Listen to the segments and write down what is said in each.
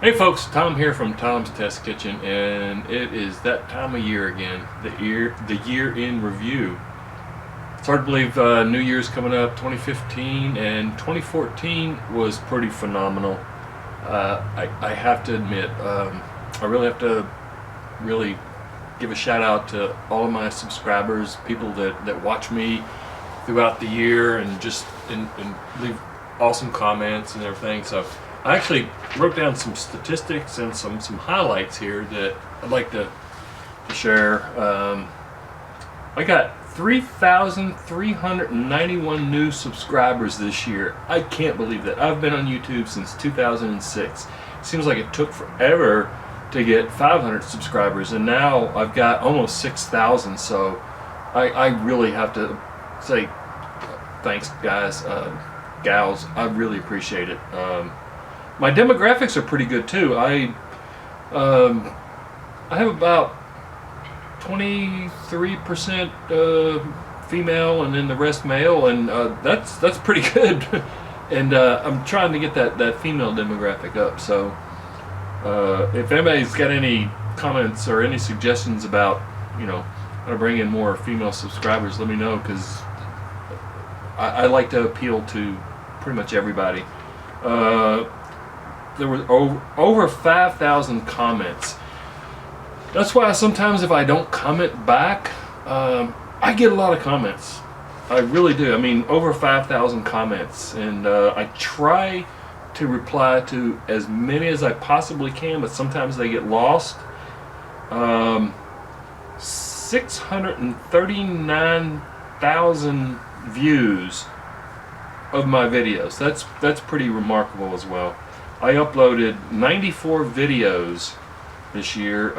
Hey folks, Tom here from Tom's Test Kitchen, and it is that time of year again, the year in review. It's hard to believe New Year's coming up, 2015, and 2014 was pretty phenomenal. I have to admit, I really have to give a shout out to all of my subscribers, people that watch me throughout the year and just and leave awesome comments and everything. So I actually wrote down some statistics and some highlights here that I'd like to share. I got 3,391 new subscribers this year. I can't believe that. I've been on YouTube since 2006. Seems like it took forever to get 500 subscribers, and now I've got almost 6,000. So I really have to say thanks, guys, gals. I really appreciate it. My demographics are pretty good too. I have about 23% female, and then the rest male, and that's pretty good. And I'm trying to get that female demographic up. So if anybody's got any comments or any suggestions about how to bring in more female subscribers, let me know, because I like to appeal to pretty much everybody. There were over 5,000 comments. That's why sometimes if I don't comment back, I get a lot of comments. I really do. I mean, over 5,000 comments, and I try to reply to as many as I possibly can, but sometimes they get lost. 639,000 views of my videos. That's pretty remarkable as well. I uploaded 94 videos this year,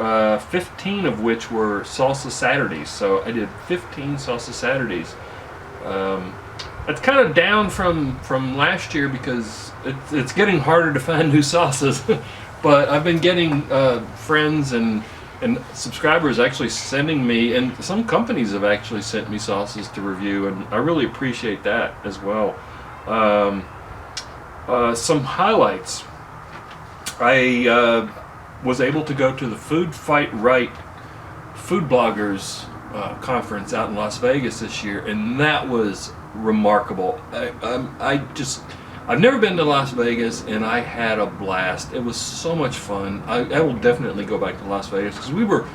15 of which were Salsa Saturdays. So I did 15 Salsa Saturdays. It's kind of down from last year because it's getting harder to find new salsas. But I've been getting friends and subscribers actually sending me, and some companies have actually sent me salsas to review, and I really appreciate that as well. Some highlights. I was able to go to the Food Fight Right food bloggers conference out in Las Vegas this year, and that was remarkable. I've never been to Las Vegas, and I had a blast. It was so much fun. I will definitely go back to Las Vegas, because we were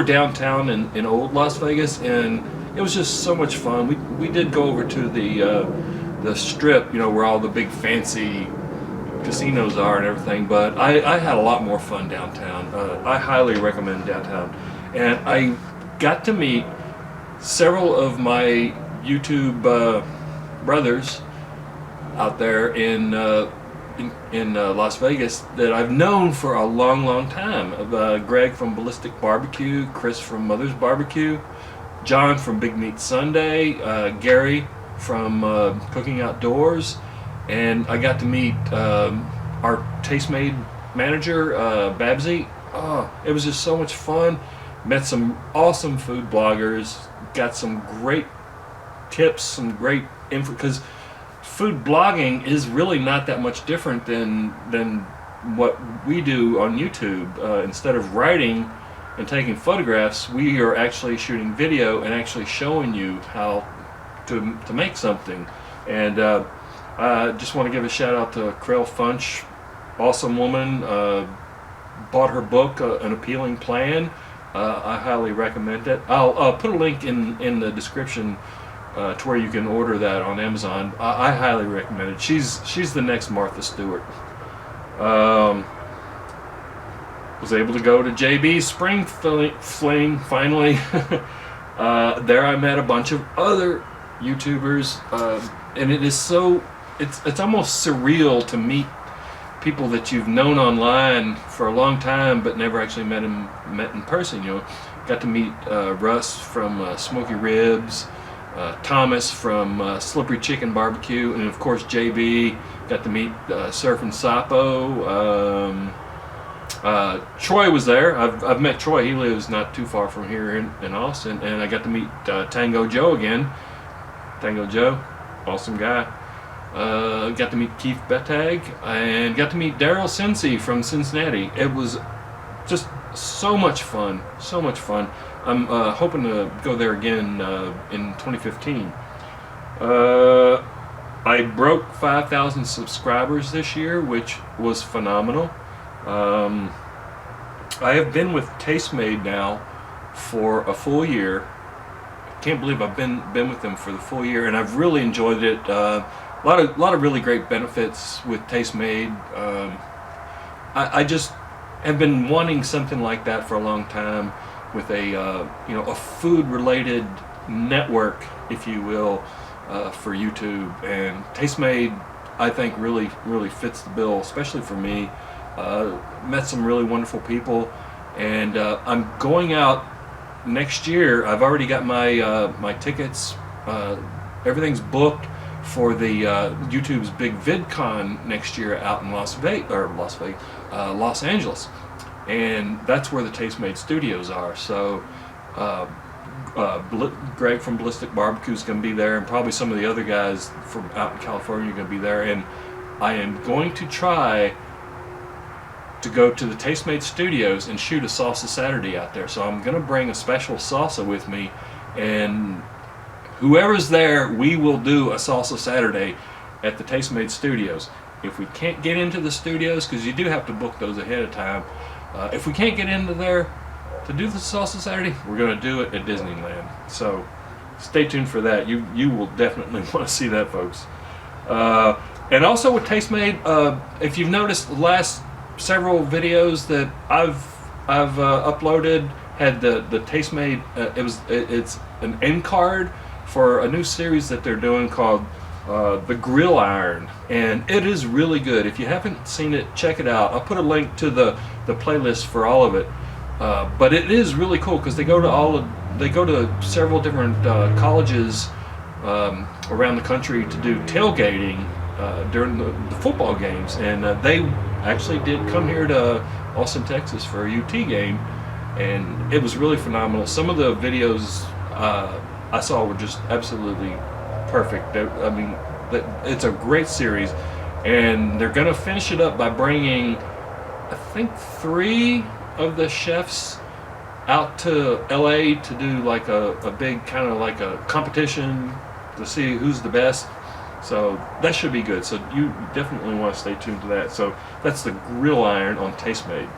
downtown in old Las Vegas, and it was just so much fun. We did go over to the strip, where all the big fancy casinos are and everything, but I had a lot more fun downtown. I highly recommend downtown, and I got to meet several of my YouTube brothers out there in Las Vegas that I've known for a long time. Greg from Ballistic Barbecue, Chris from Mother's Barbecue, John from Big Meat Sunday, Gary from Cooking Outdoors, and I got to meet our Tastemade manager, Babsy. Oh, it was just so much fun. Met some awesome food bloggers, got some great tips, some great info, because food blogging is really not that much different than what we do on YouTube. Instead of writing and taking photographs, we are actually shooting video and actually showing you how to make something. And I just want to give a shout out to Krell Funch, awesome woman. Bought her book, An Appealing Plan. I highly recommend it. I'll put a link in the description to where you can order that on Amazon. I highly recommend it. She's the next Martha Stewart. Was able to go to JB's Spring Fling finally. There I met a bunch of other YouTubers, and it is so it's almost surreal to meet people that you've known online for a long time but never actually met in person. Got to meet Russ from Smoky Ribs, Thomas from Slippery Chicken Barbecue, and of course JB. Got to meet Surf and Sapo. Troy was there. I've met Troy. He lives not too far from here in Austin, and I got to meet Tango Joe again. Tango Joe, awesome guy. Got to meet Keith Bettag and got to meet Daryl Cincy from Cincinnati. It was just so much fun, so much fun. I'm hoping to go there again in 2015. I broke 5,000 subscribers this year, which was phenomenal. I have been with Tastemade now for a full year. Can't believe I've been with them for the full year, and I've really enjoyed it. A lot of really great benefits with Tastemade. I just have been wanting something like that for a long time, with a a food related network, if you will, for YouTube. And Tastemade, I think, really fits the bill, especially for me. Met some really wonderful people, and I'm going out next year. I've already got my tickets. Everything's booked for the YouTube's big VidCon next year out in Los Angeles, and that's where the Tastemade studios are. So Greg from Ballistic Barbecue is going to be there, and probably some of the other guys from out in California are going to be there. And I am going to try to go to the Tastemade studios and shoot a Salsa Saturday out there. So I'm going to bring a special salsa with me, and whoever's there, we will do a Salsa Saturday at the Tastemade studios. If we can't get into the studios, because you do have to book those ahead of time, if we can't get into there to do the Salsa Saturday, we're going to do it at Disneyland. So stay tuned for that. You will definitely want to see that, folks. And also with Tastemade, if you've noticed, the last several videos that I've uploaded had the Tastemade. It's an end card for a new series that they're doing called the Grill Iron, and it is really good. If you haven't seen it, check it out. I'll put a link to the playlist for all of it. But it is really cool because they go to several different colleges around the country to do tailgating during the football games, and they actually did come here to Austin, Texas for a UT game, and it was really phenomenal. Some of the videos I saw were just absolutely perfect. I mean, it's a great series, and they're going to finish it up by bringing, I think, 3 of the chefs out to LA to do like a big kind of like a competition to see who's the best. So that should be good. So you definitely want to stay tuned to that. So that's the Grill Iron on Tastemade.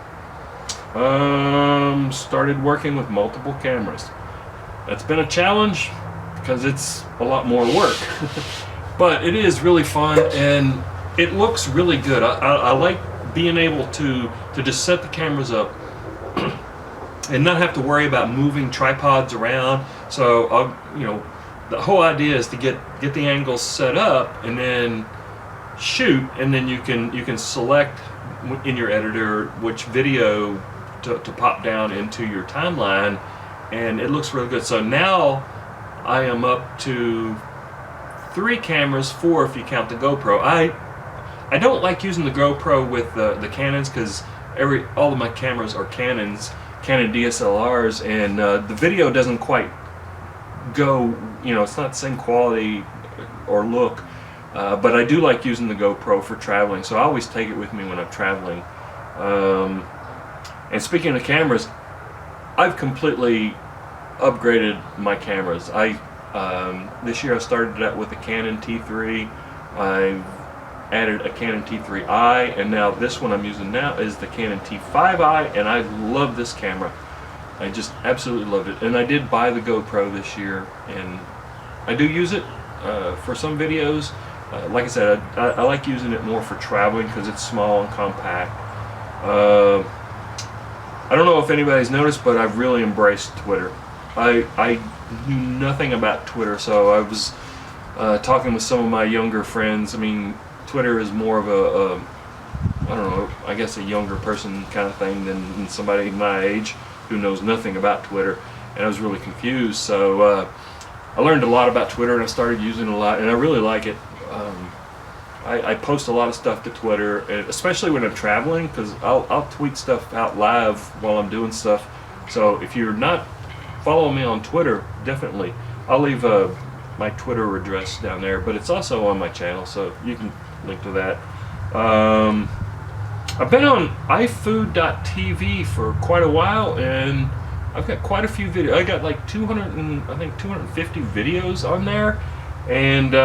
Started working with multiple cameras. That's been a challenge because it's a lot more work. But it is really fun, and it looks really good. I like being able to just set the cameras up and not have to worry about moving tripods around. So the whole idea is to get the angles set up and then shoot, and then you can select in your editor which video to pop down into your timeline, and it looks really good. So now I am up to 3 cameras, 4 if you count the GoPro. I don't like using the GoPro with the Canons, because all of my cameras are Canon DSLRs, and the video doesn't quite go, it's not the same quality or look, but I do like using the GoPro for traveling, so I always take it with me when I'm traveling. And speaking of cameras, I've completely upgraded my cameras. This year I started out with a Canon T3. I've added a Canon T3i, and now this one I'm using now is the Canon T5i, and I love this camera. I just absolutely loved it. And I did buy the GoPro this year, and I do use it for some videos. Like I said, I like using it more for traveling because it's small and compact. I don't know if anybody's noticed, but I've really embraced Twitter. I knew nothing about Twitter, so I was talking with some of my younger friends. I mean, Twitter is more of a I don't know, I guess a younger person kind of thing than somebody my age who knows nothing about Twitter, and I was really confused. So I learned a lot about Twitter, and I started using it a lot, and I really like it. I post a lot of stuff to Twitter, and especially when I'm traveling, because I'll tweet stuff out live while I'm doing stuff. So if you're not following me on Twitter, definitely. I'll leave a my Twitter address down there, but it's also on my channel, so you can link to that. I've been on iFood.tv for quite a while, and I've got quite a few videos. I got like 250 videos on there, and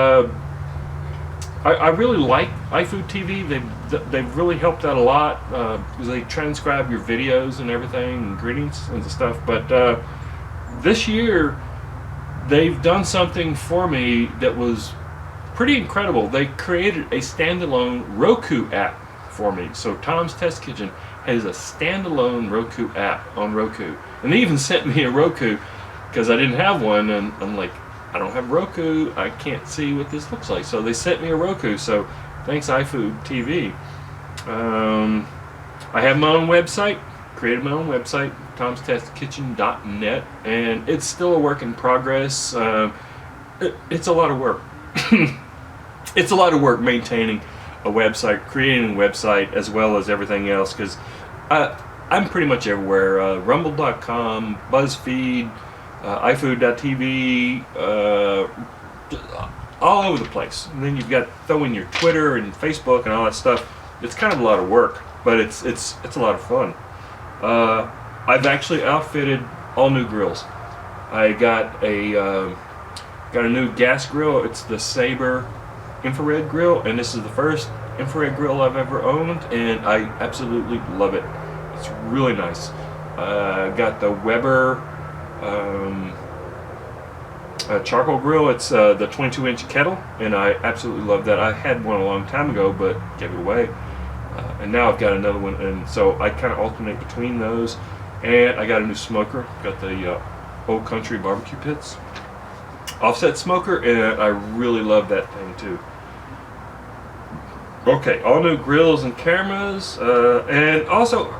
I really like iFood TV. They've really helped out a lot because they transcribe your videos and everything, and greetings and stuff. But this year, they've done something for me that was pretty incredible. They created a standalone Roku app for me. So Tom's Test Kitchen has a standalone Roku app on Roku, and they even sent me a Roku because I didn't have one, and I'm like, I don't have Roku, I can't see what this looks like. So they sent me a Roku, so thanks iFood TV. I have my own website, created my own website, tomstestkitchen.net, and it's still a work in progress. It's a lot of work. It's a lot of work maintaining a website, creating a website, as well as everything else, because I'm pretty much everywhere. Rumble.com, BuzzFeed, iFood.tv, all over the place. And then you've got throw in your Twitter and Facebook and all that stuff. It's kind of a lot of work, but it's a lot of fun. I've actually outfitted all new grills. I got a new gas grill. It's the Sabre infrared grill, and this is the first infrared grill I've ever owned, and I absolutely love it. It's really nice. Got the Weber charcoal grill. It's the 22-inch kettle, and I absolutely love that. I had one a long time ago, but gave it away, and now I've got another one, and so I kind of alternate between those. And I got a new smoker. Got the Old Country barbecue pits offset smoker, and I really love that thing too. Okay, all new grills and cameras, and also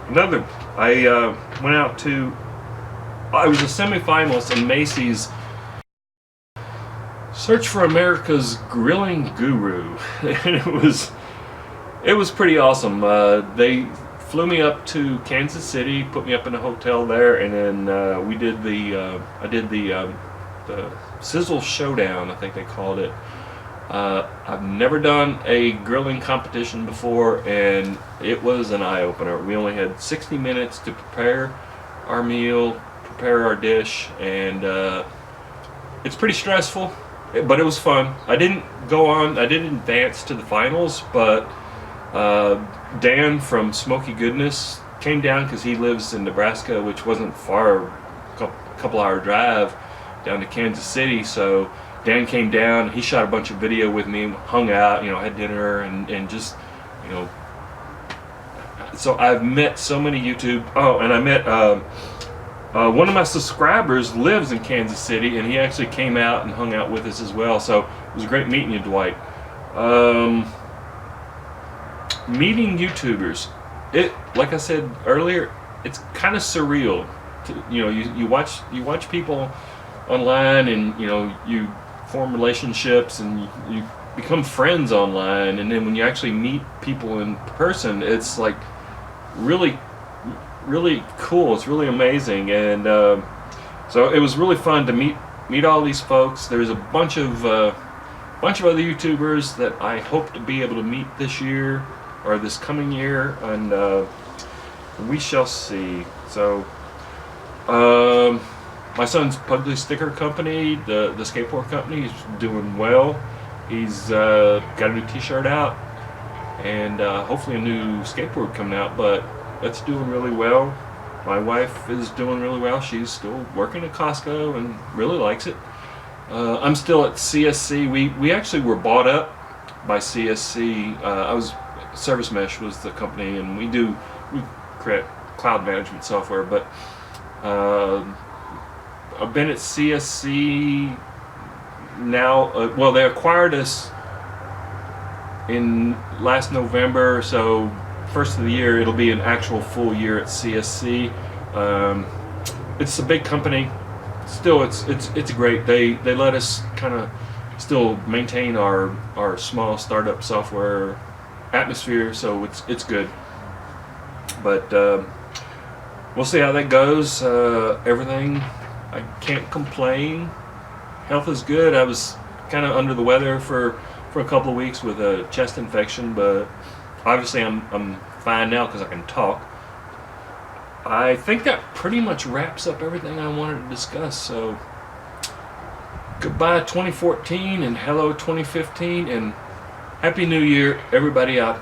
another. I went out to. I was a semifinalist in Macy's Search for America's Grilling Guru, and it was pretty awesome. They flew me up to Kansas City, put me up in a hotel there, and then we did I did the Sizzle Showdown, I think they called it. I've never done a grilling competition before, and it was an eye-opener. We only had 60 minutes to prepare our meal, prepare our dish, and it's pretty stressful, but it was fun. I didn't advance to the finals, but Dan from Smoky Goodness came down because he lives in Nebraska, which wasn't far, a couple hour drive down to Kansas City. So Dan came down, he shot a bunch of video with me, hung out, had dinner, and just, so I've met so many YouTube, and I met, one of my subscribers lives in Kansas City, and he actually came out and hung out with us as well, so it was great meeting you, Dwight. Meeting YouTubers, like I said earlier, it's kind of surreal. You watch people online, and you form relationships, and you become friends online, and then when you actually meet people in person, it's like really cool. It's really amazing, and so it was really fun to meet all these folks. There's a bunch of other YouTubers that I hope to be able to meet this year or this coming year, and we shall see. So my son's Pugly Sticker Company, the skateboard company, is doing well. He's got a new t-shirt out, and hopefully a new skateboard coming out, but that's doing really well. My wife is doing really well. She's still working at Costco and really likes it. I'm still at CSC. We actually were bought up by CSC. Service Mesh was the company, and we create cloud management software, but I've been at CSC now. Well, they acquired us in last November, so first of the year it'll be an actual full year at CSC. It's a big company. Still, it's great. They let us kind of still maintain our small startup software atmosphere, so it's good. But we'll see how that goes. Everything, I can't complain. Health is good. I was kind of under the weather for a couple of weeks with a chest infection, but obviously I'm fine now because I can talk. I think that pretty much wraps up everything I wanted to discuss. So goodbye 2014 and hello 2015 and Happy New Year, everybody out